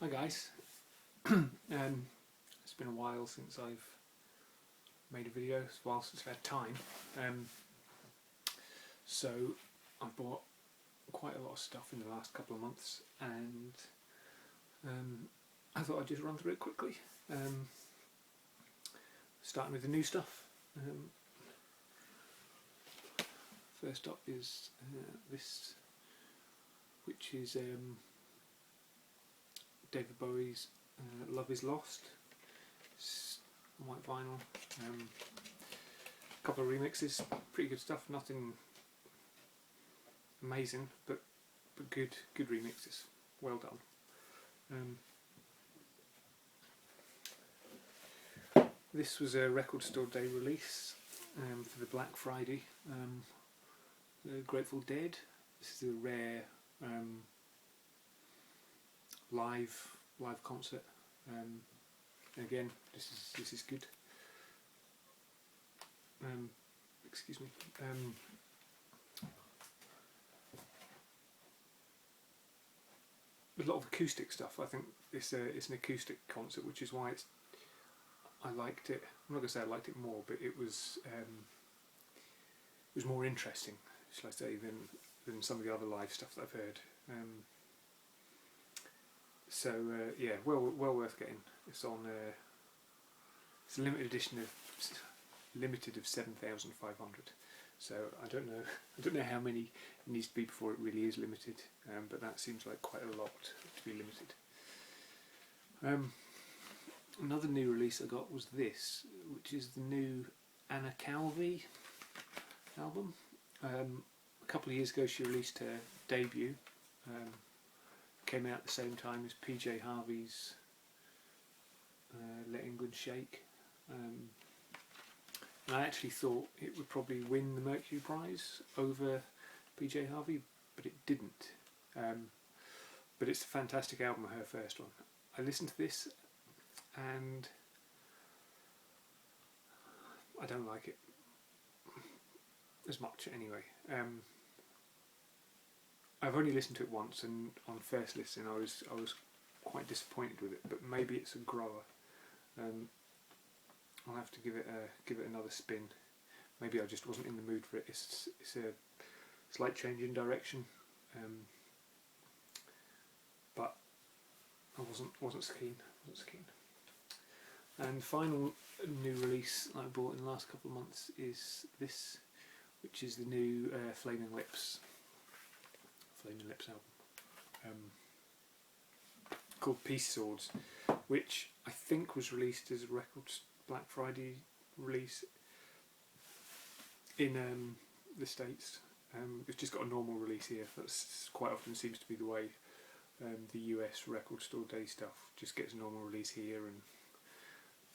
Hi guys, it's been a while since I've made a video, it's a while since I've had time, so I've bought quite a lot of stuff in the last couple of months and I thought I'd just run through it quickly, starting with the new stuff. First up is this, which is David Bowie's Love Is Lost. It's white vinyl. A couple of remixes, pretty good stuff. Nothing amazing, but good remixes. Well done. This was a Record Store Day release for the Black Friday. The Grateful Dead. This is a rare live concert. Again, this is good. Excuse me. A lot of acoustic stuff. I think it's an acoustic concert, which is why I liked it. I'm not going to say I liked it more, but it was more interesting, shall I say, than some of the other live stuff that I've heard. Yeah, well worth getting. It's on. It's a limited edition of 7,500. So I don't know how many it needs to be before it really is limited. But that seems like quite a lot to be limited. Another new release I got was this, which is the new Anna Calvi album. A couple of years ago she released her debut. Came out at the same time as PJ Harvey's Let England Shake. And I actually thought it would probably win the Mercury Prize over PJ Harvey, but it didn't. But it's a fantastic album, her first one. I listened to this and I don't like it as much anyway. I've only listened to it once, and on first listen I was quite disappointed with it. But maybe it's a grower. I'll have to give it another spin. Maybe I just wasn't in the mood for it. It's a slight change in direction, but I wasn't so keen. And final new release I bought in the last couple of months is this, which is the new Flaming Lips album, called Peace Swords, which I think was released as a Black Friday release in the States. It's just got a normal release here. That's quite often seems to be the way. The US Record Store Day stuff just gets a normal release here, and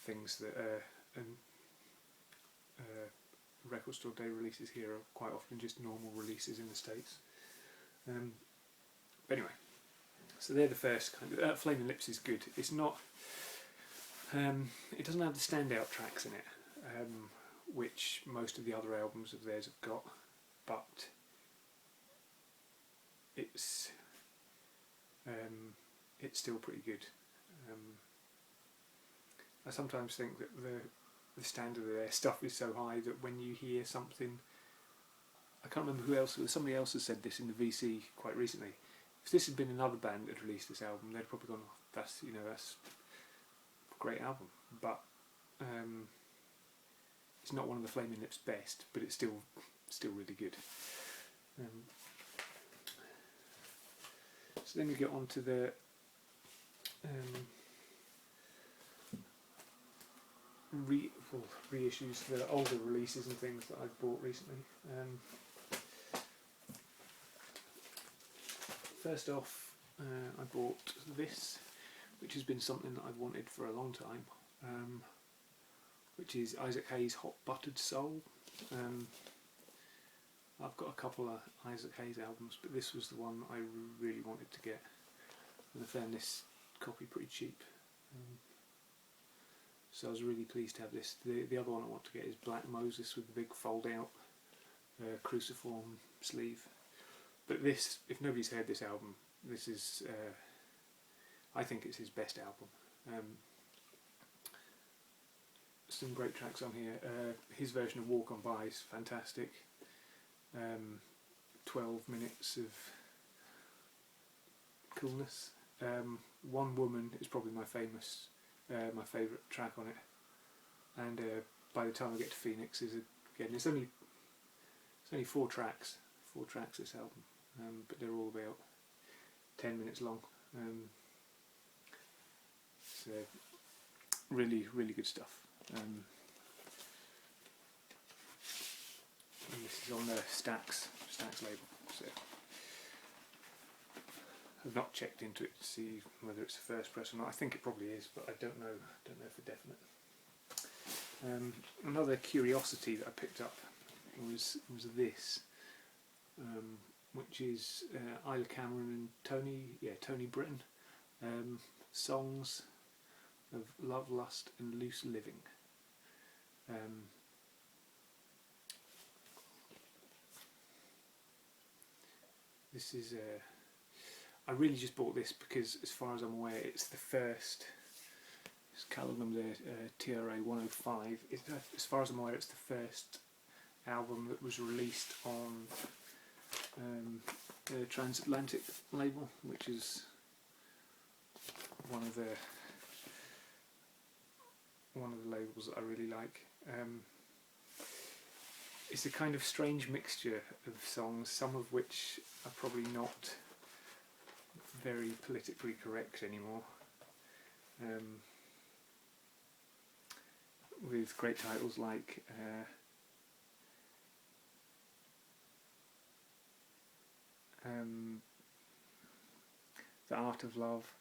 things that Record Store Day releases here are quite often just normal releases in the States. But anyway, so they're the first kind of. Flaming Lips is good. It's not. It doesn't have the standout tracks in it, which most of the other albums of theirs have got, but it's still pretty good. I sometimes think that the standard of their stuff is so high that when you hear something, I can't remember who else, somebody else has said this in the VC quite recently. If this had been another band that had released this album, they'd probably gone, oh, that's a great album. But it's not one of the Flaming Lips' best, but it's still really good. So then we get on to the reissues, the older releases and things that I've bought recently. First off, I bought this, which has been something that I've wanted for a long time, which is Isaac Hayes' Hot Buttered Soul. I've got a couple of Isaac Hayes albums, but this was the one I really wanted to get, and I found this copy pretty cheap. So I was really pleased to have this. The other one I want to get is Black Moses with the big fold out cruciform sleeve. But this, if nobody's heard this album, this is I think it's his best album. Some great tracks on here. His version of Walk On By is fantastic. 12 minutes of coolness. One Woman is probably my favourite track on it. And By the Time I Get to Phoenix is again. It's only 4 tracks. 4 tracks this album, but they're all about 10 minutes long. So really, really good stuff. And this is on the Stax label. So I've not checked into it to see whether it's the first press or not. I think it probably is, but I don't know. Don't know for definite. Another curiosity that I picked up was this, which is Isla Cameron and Tony Britton, songs of love, lust, and loose living. This is I really just bought this because, as far as I'm aware, it's the first. It's catalog there, TRA 105. As far as I'm aware, it's the first album that was released on the Transatlantic label, which is one of the labels that I really like. It's a kind of strange mixture of songs, some of which are probably not very politically correct anymore, with great titles like The Art of Love,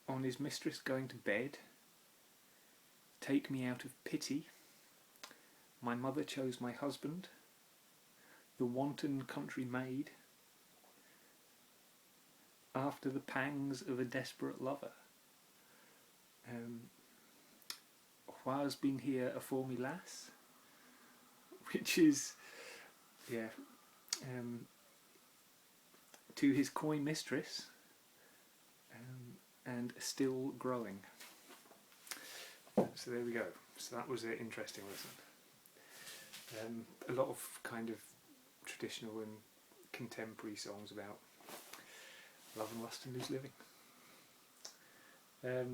On His Mistress Going to Bed, Take Me Out of Pity, My Mother Chose My Husband, The Wanton Country Maid, After the Pangs of a Desperate Lover, Wha's Been Here Afore Me Lass, which is, To His Coy Mistress, and Still Growing. So there we go. So that was an interesting listen. A lot of kind of traditional and contemporary songs about love and lust and loose living. A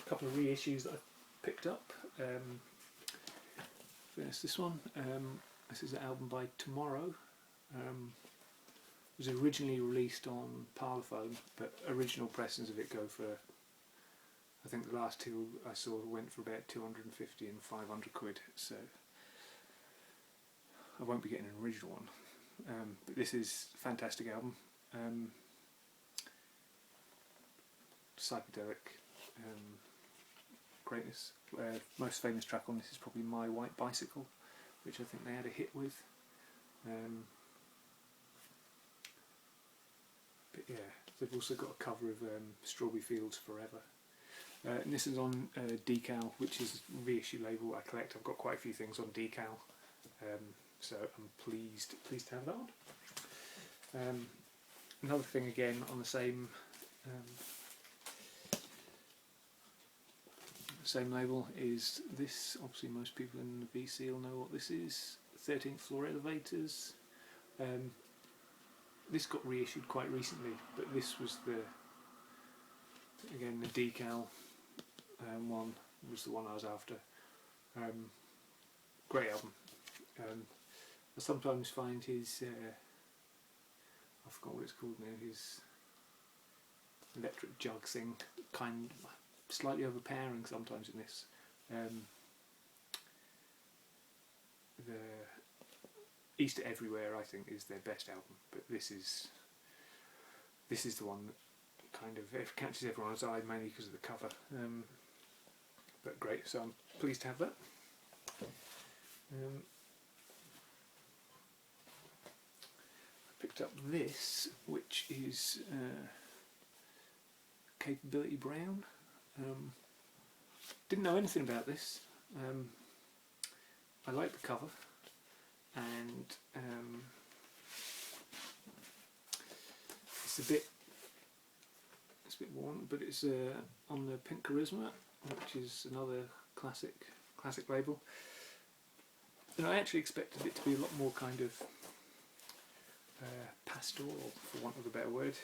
couple of reissues that I picked up. First, this one. This is an album by Tomorrow. It was originally released on Parlophone, but original pressings of it go for, I think the last 2 I saw went for about 250 and 500 quid, so I won't be getting an original one. But this is a fantastic album. Psychedelic greatness. Most famous track on this is probably My White Bicycle, which I think they had a hit with. But yeah, they've also got a cover of Strawberry Fields Forever. And this is on Decal, which is a reissue label I collect. I've got quite a few things on Decal, so I'm pleased to have that on. Another thing again on the same label is this. Obviously most people in the VC will know what this is. 13th Floor Elevators. This got reissued quite recently, but this was the Decal one was the one I was after. Great album. I sometimes find his I forgot what it's called now, his electric jug thing kind of slightly overpowering sometimes in this. The Easter Everywhere, I think, is their best album, but this is the one that kind of catches everyone's eye, mainly because of the cover. But great, so I'm pleased to have that. I picked up this, which is Capability Brown. Didn't know anything about this. I like the cover, and it's a bit worn, but it's on the Pink Charisma, which is another classic label. And I actually expected it to be a lot more kind of pastoral, for want of a better word.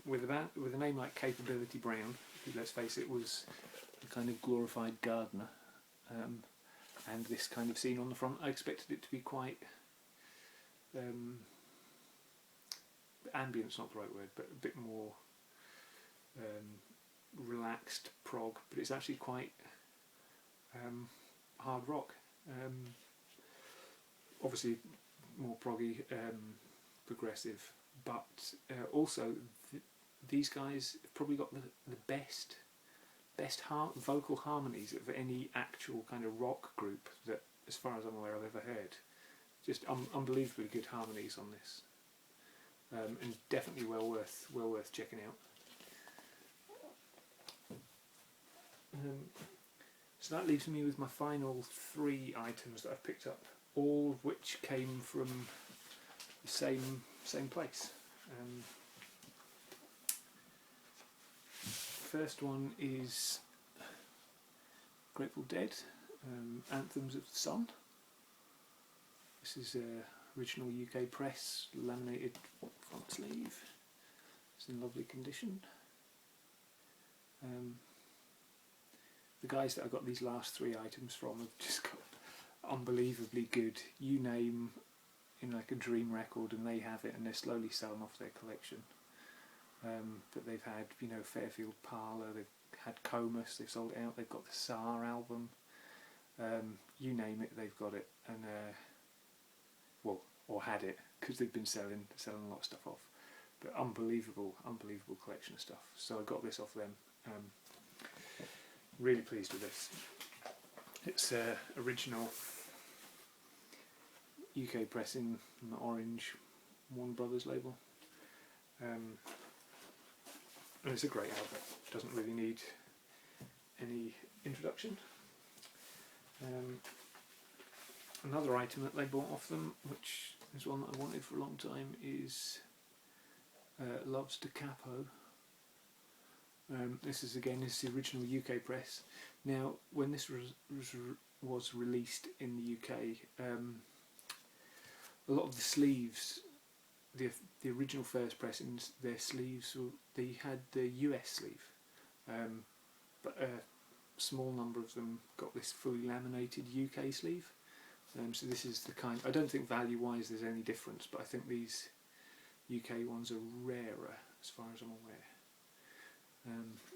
With a name like Capability Brown, who, let's face it, was a kind of glorified gardener, and this kind of scene on the front, I expected it to be quite ambient's not the right word, but a bit more relaxed prog. But it's actually quite hard rock. Obviously more proggy, progressive, but also these guys have probably got the best vocal harmonies of any actual kind of rock group that, as far as I'm aware, I've ever heard. Just unbelievably good harmonies on this, and definitely well worth checking out. So that leaves me with my final 3 items that I've picked up, all of which came from the same place. First one is Grateful Dead, Anthems of the Sun. This is original UK press, laminated front sleeve. It's in lovely condition. The guys that I got these last 3 items from have just got unbelievably good. You name in like a dream record and they have it, and they're slowly selling off their collection. But they've had, Fairfield Parlour, they've had Comus, they've sold it out, they've got the SAR album, you name it, they've got it, and or had it, because they've been selling a lot of stuff off. But unbelievable collection of stuff. So I got this off them. Really pleased with this. It's original UK pressing on the orange Warner Brothers label. And it's a great album. Doesn't really need any introduction. Another item that they bought off them, which is one that I wanted for a long time, is Loves Da Capo. This is the original UK press. Now, when this was released in the UK, a lot of the sleeves, the original first pressings, their sleeves, they had the US sleeve, but a small number of them got this fully laminated UK sleeve. So this is the kind. I don't think value-wise there's any difference, but I think these UK ones are rarer, as far as I'm aware.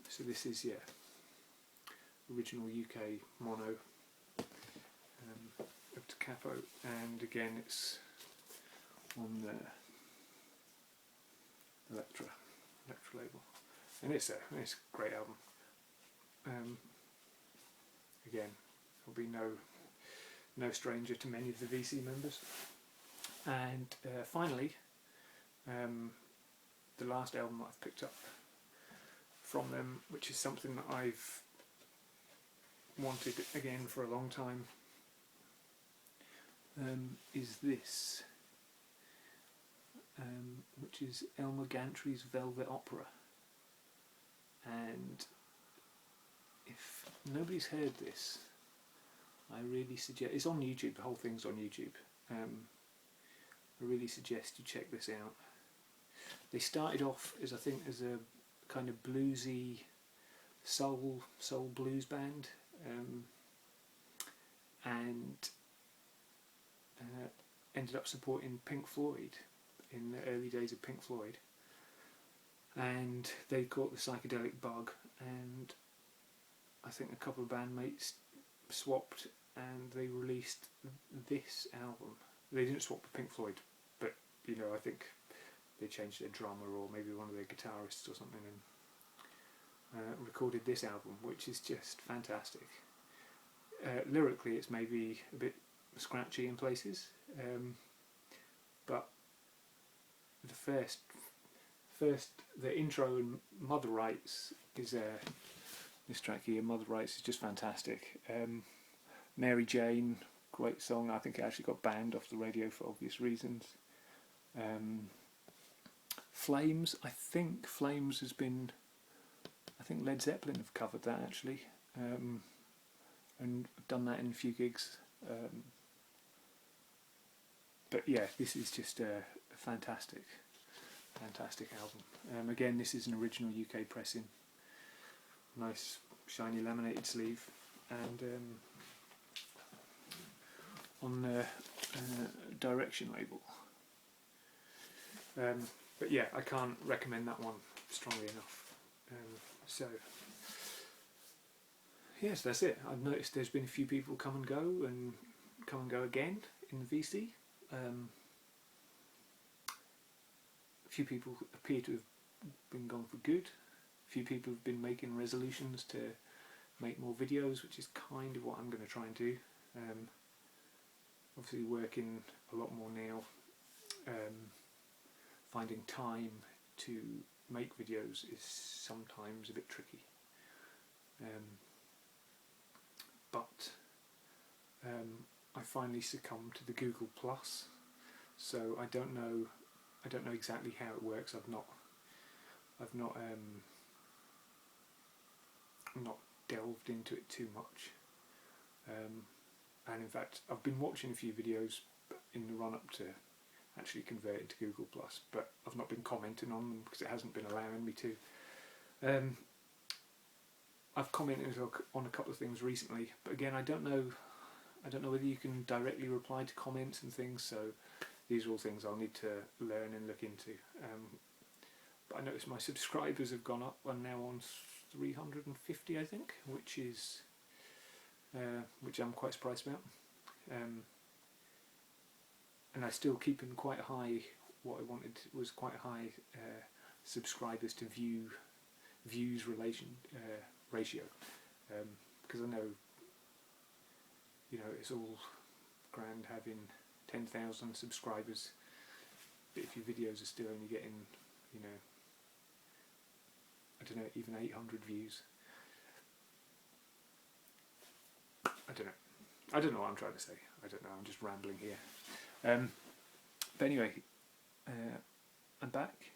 So this is original UK mono up to capo, and again it's on the Electra label, and it's a great album. Again, I'll be no stranger to many of the VC members. And finally, the last album that I've picked up from them, which is something that I've wanted again for a long time, is this, which is Elmer Gantry's Velvet Opera. And if nobody's heard this, I really suggest, it's on YouTube, the whole thing's on YouTube. I really suggest you check this out. They started off as a kind of bluesy soul blues band, and ended up supporting Pink Floyd in the early days of Pink Floyd, and they caught the psychedelic bug, and I think a couple of bandmates swapped and they released this album. They didn't swap with Pink Floyd, but I think they changed their drummer or maybe one of their guitarists or something, and recorded this album, which is just fantastic. Lyrically it's maybe a bit scratchy in places, but the intro and Mother Rights is this track here, Mother Rights, is just fantastic. Mary Jane, great song. I think it actually got banned off the radio for obvious reasons. Flames, I think Flames has been, I think Led Zeppelin have covered that actually, and done that in a few gigs. But yeah, this is just a fantastic album. Again, this is an original UK pressing, nice shiny laminated sleeve, and on the Direction label. But yeah, I can't recommend that one strongly enough. So yes, that's it. I've noticed there's been a few people come and go again in the VC. A few people appear to have been gone for good. A few people have been making resolutions to make more videos, which is kind of what I'm going to try and do. Obviously working a lot more now, finding time to make videos is sometimes a bit tricky. But I finally succumbed to the Google Plus, so I don't know exactly how it works. I've not delved into it too much, and in fact I've been watching a few videos in the run up to actually convert it to Google Plus, but I've not been commenting on them because it hasn't been allowing me to. I've commented on a couple of things recently, but again I don't know whether you can directly reply to comments and things, so these are all things I'll need to learn and look into. But I noticed my subscribers have gone up. I'm now on 350, I think, which I'm quite surprised about. And I still keep in quite high. What I wanted was quite high subscribers to views ratio, because I know, it's all grand having 10,000 subscribers, but if your videos are still only getting, I don't know, even 800 views, I don't know what I'm trying to say. I don't know, I'm just rambling here. But anyway, I'm back.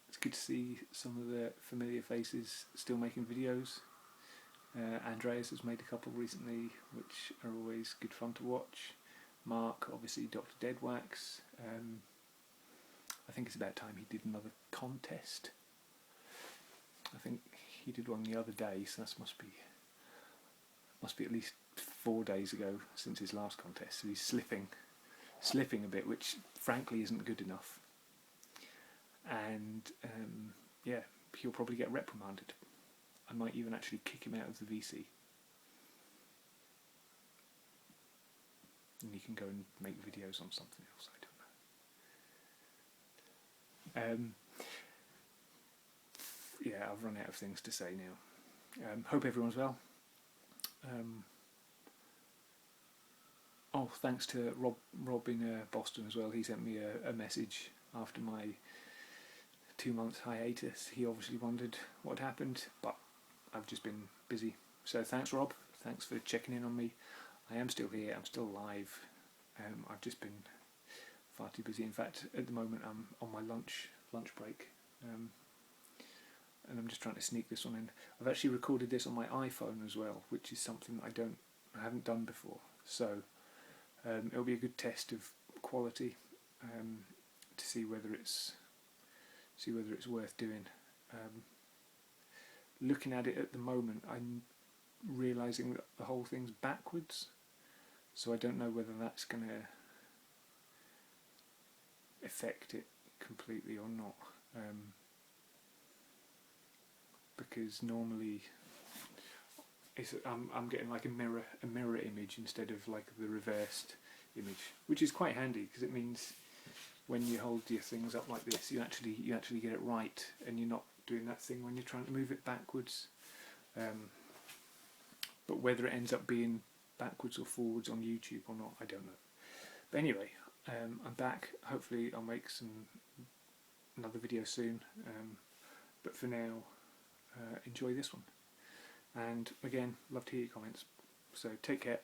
It's good to see some of the familiar faces still making videos. Andreas has made a couple recently, which are always good fun to watch. Mark, obviously Dr. Deadwax. I think it's about time he did another contest. I think he did one the other day, so that must be at least 4 days ago since his last contest. So he's slipping a bit, which frankly isn't good enough. And yeah, he'll probably get reprimanded. I might even actually kick him out of the VC. And he can go and make videos on something else, I don't know. Yeah, I've run out of things to say now. Hope everyone's well. Thanks to Rob in Boston as well. He sent me a message after my 2-month hiatus. He obviously wondered what happened, but I've just been busy. So thanks, Rob. Thanks for checking in on me. I am still here. I'm still alive. I've just been far too busy. In fact, at the moment I'm on my lunch break, and I'm just trying to sneak this one in. I've actually recorded this on my iPhone as well, which is something I haven't done before. So it'll be a good test of quality, to see whether it's worth doing. Looking at it at the moment, I'm realising that the whole thing's backwards, so I don't know whether that's going to affect it completely or not. Because normally I'm getting like a mirror image instead of like the reversed image, which is quite handy because it means when you hold your things up like this, you actually get it right, and you're not doing that thing when you're trying to move it backwards. But whether it ends up being backwards or forwards on YouTube or not, I don't know. But anyway, I'm back. Hopefully I'll make another video soon. But for now, enjoy this one. And again, love to hear your comments. So take care.